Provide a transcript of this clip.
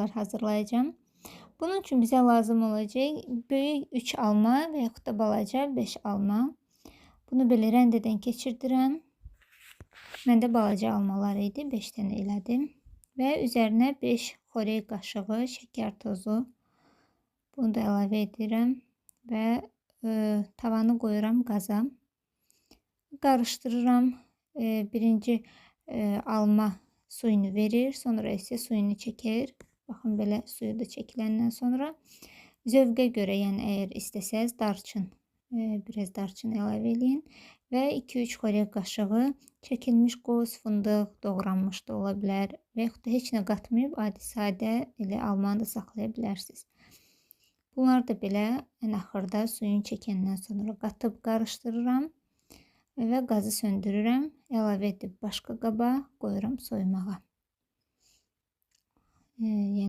almalar hazırlayacağım. Bunun üçün bizə lazım olacaq böyük 3 alma və yaxud da balaca 5 alma. Bunu belə rəndədən keçirdirəm. Məndə balaca almalar idi, 5 dənə elədim. Və üzərinə 5 xörək qaşığı şəkər tozu. Bunu da əlavə edirəm və tavanı qoyuram qaza. Qarışdırıram. Birinci alma suyunu verir, sonra isə suyunu çəkir. Baxın, belə suyu da çəkiləndən sonra zövqə görə, yəni əgər istəsəz darçın, biraz darçın əlavə eləyin və 2-3 xörək qaşığı çəkilmiş qoz, fındıq, doğranmış da ola bilər və yaxud da heç nə qatmayıb adi sadə elə almanı da saxlaya bilərsiniz. Bunlar da belə ən axırda suyunu çəkəndən sonra qatıb qarışdırıram və qazı söndürürəm. Əlavə edib başqa qaba qoyuram soymağa.